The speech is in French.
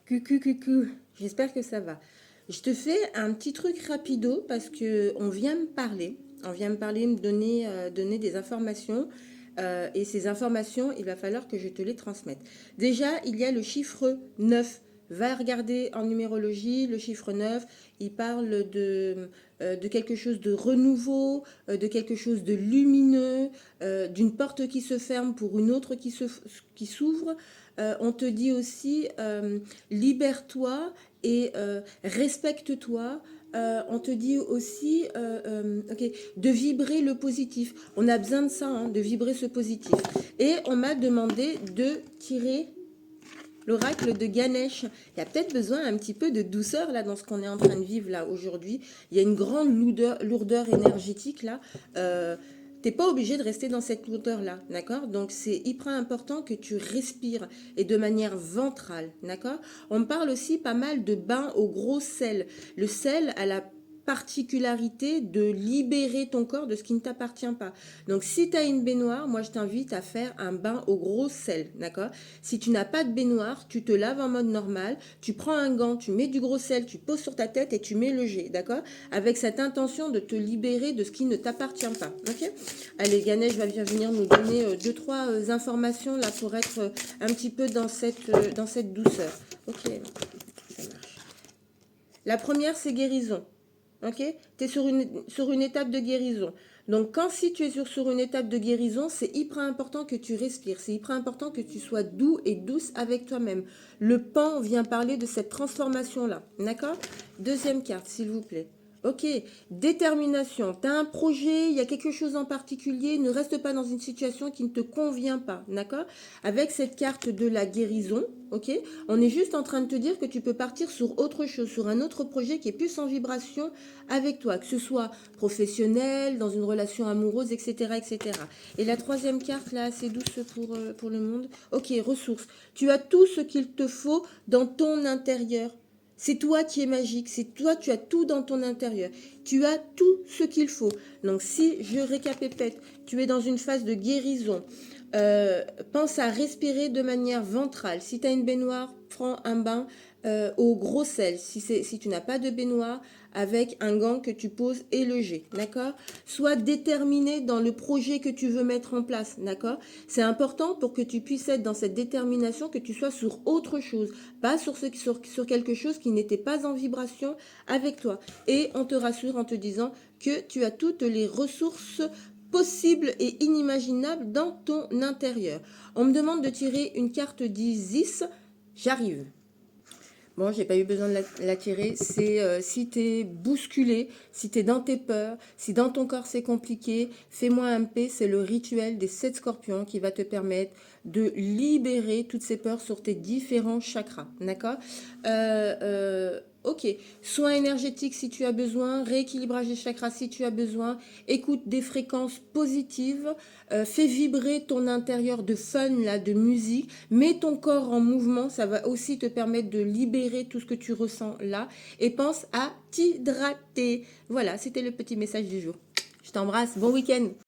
Coucou, coucou, j'espère que ça va. Je te fais un petit truc rapido parce que on vient me parler. On vient me parler, me donner, donner des informations. Et ces informations, il va falloir que je te les transmette. Déjà, il y a le chiffre 9. Va regarder en numérologie, le chiffre 9, il parle de quelque chose de renouveau, de quelque chose de lumineux, d'une porte qui se ferme pour une autre qui s'ouvre. On te dit aussi libère-toi et respecte-toi. On te dit aussi ok, de vibrer le positif. On a besoin de ça, hein, de vibrer ce positif. Et on m'a demandé de tirer l'oracle de Ganesh. Il y a peut-être besoin un petit peu de douceur là dans ce qu'on est en train de vivre là aujourd'hui. Il y a une grande lourdeur énergétique là. T'es pas obligé de rester dans cette lourdeur-là, d'accord? Donc, c'est hyper important que tu respires et de manière ventrale, d'accord? On me parle aussi pas mal de bain au gros sel. Le sel a la particularité de libérer ton corps de ce qui ne t'appartient pas. Donc, si tu as une baignoire, moi, je t'invite à faire un bain au gros sel, d'accord? Si tu n'as pas de baignoire, tu te laves en mode normal, tu prends un gant, tu mets du gros sel, tu poses sur ta tête et tu mets le jet, d'accord? Avec cette intention de te libérer de ce qui ne t'appartient pas, ok? Allez, Ganesh va venir nous donner deux, trois informations là pour être un petit peu dans cette douceur. Ok, ça marche. La première, c'est guérison. Ok, tu es sur une étape de guérison. Donc, si tu es sur une étape de guérison, c'est hyper important que tu respires. C'est hyper important que tu sois doux et douce avec toi-même. Le pan vient parler de cette transformation-là. D'accord? Deuxième carte, s'il vous plaît. Ok, détermination. Tu as un projet, il y a quelque chose en particulier, ne reste pas dans une situation qui ne te convient pas, d'accord? Avec cette carte de la guérison, ok, on est juste en train de te dire que tu peux partir sur autre chose, sur un autre projet qui est plus en vibration avec toi, que ce soit professionnel, dans une relation amoureuse, etc., etc. Et la troisième carte, là, assez douce pour le monde. Ok, ressources. Tu as tout ce qu'il te faut dans ton intérieur. C'est toi qui es magique, c'est toi, tu as tout dans ton intérieur. Tu as tout ce qu'il faut. Donc si je récapitule, tu es dans une phase de guérison. Pense à respirer de manière ventrale. Si tu as une baignoire, prends un bain au gros sel. Si tu n'as pas de baignoire, avec un gant que tu poses et le jet, d'accord? Sois déterminé dans le projet que tu veux mettre en place, d'accord? C'est important pour que tu puisses être dans cette détermination, que tu sois sur autre chose, pas sur quelque chose qui n'était pas en vibration avec toi. Et on te rassure en te disant que tu as toutes les ressources possibles et inimaginables dans ton intérieur. On me demande de tirer une carte d'Isis. J'arrive. Bon, j'ai pas eu besoin de la tirer. C'est si t'es bousculé, si t'es dans tes peurs, si dans ton corps c'est compliqué, fais-moi un P, c'est le rituel des 7 scorpions qui va te permettre de libérer toutes ces peurs sur tes différents chakras. D'accord? Ok, soins énergétiques si tu as besoin, rééquilibrage des chakras si tu as besoin, écoute des fréquences positives, fais vibrer ton intérieur de fun, là, de musique, mets ton corps en mouvement, ça va aussi te permettre de libérer tout ce que tu ressens là, et pense à t'hydrater. Voilà, c'était le petit message du jour. Je t'embrasse, bon week-end.